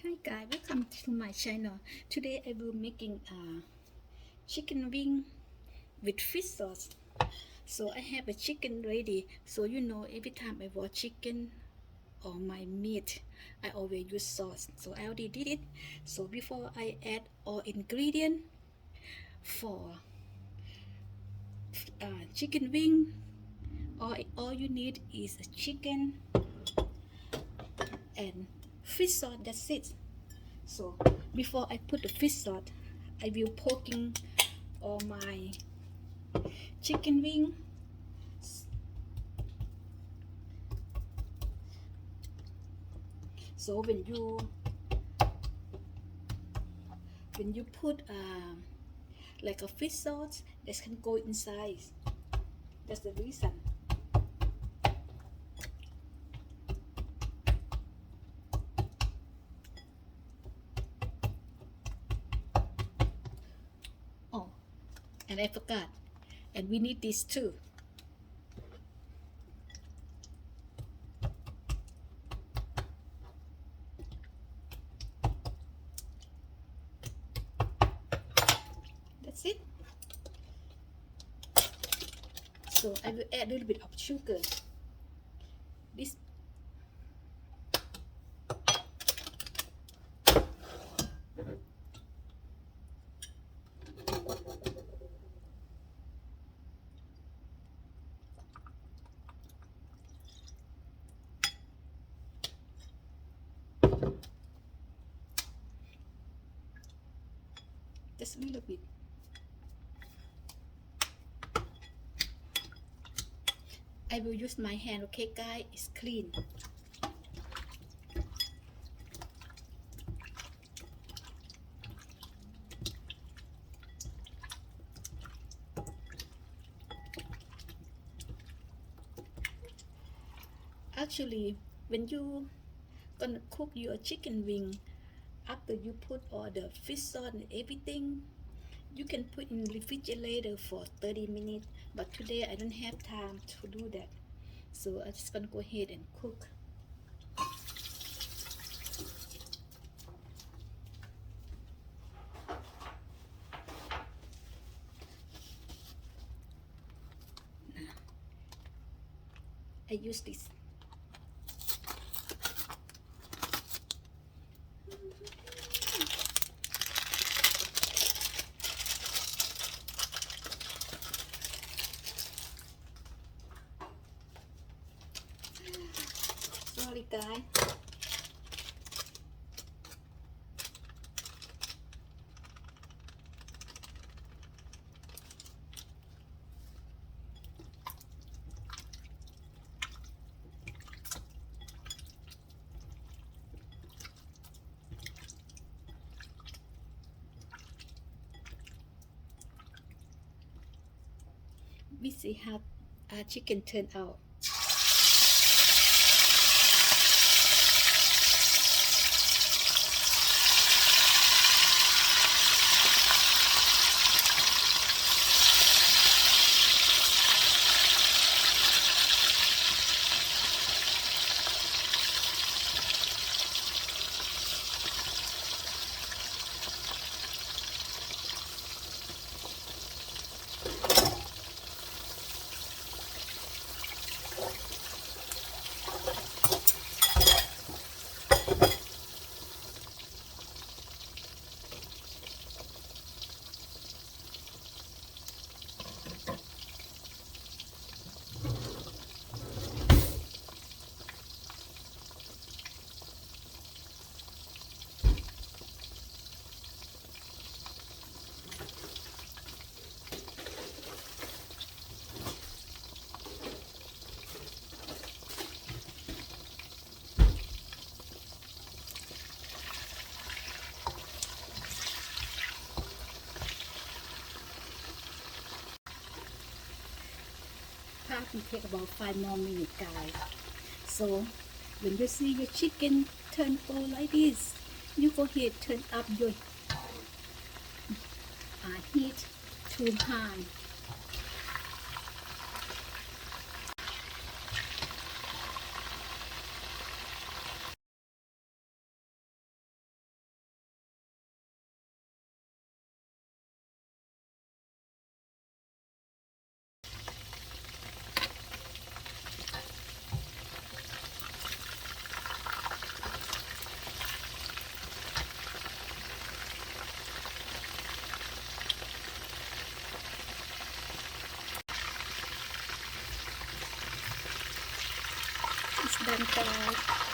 Hi guys, welcome to my channel. Today I will making chicken wing with fish sauce. So I have a chicken ready. So every time I want chicken or my meat, I always use sauce. So I already did it. So before I add all ingredient for chicken wing, all you need is a chicken and fish sauce. That's it. So before I put the fish sauce, I will poking all my chicken wing. So when you put like a fish sauce, that can go inside. That's the reason. Oh, and I forgot. And we need this too. That's it. So I will add a little bit of sugar. This just a little bit. I will use my hand, okay guys? It's clean. Actually, when you gonna cook your chicken wing, after you put all the fish sauce and everything, you can put in the refrigerator for 30 minutes. But today I don't have time to do that. So I'm just gonna go ahead and cook. I use this. Sorry guys. We see how our chicken turned out. Probably take about 5 more minutes, guys. So when you see your chicken turn gold like this, you go ahead turn up your heat to high. done guys.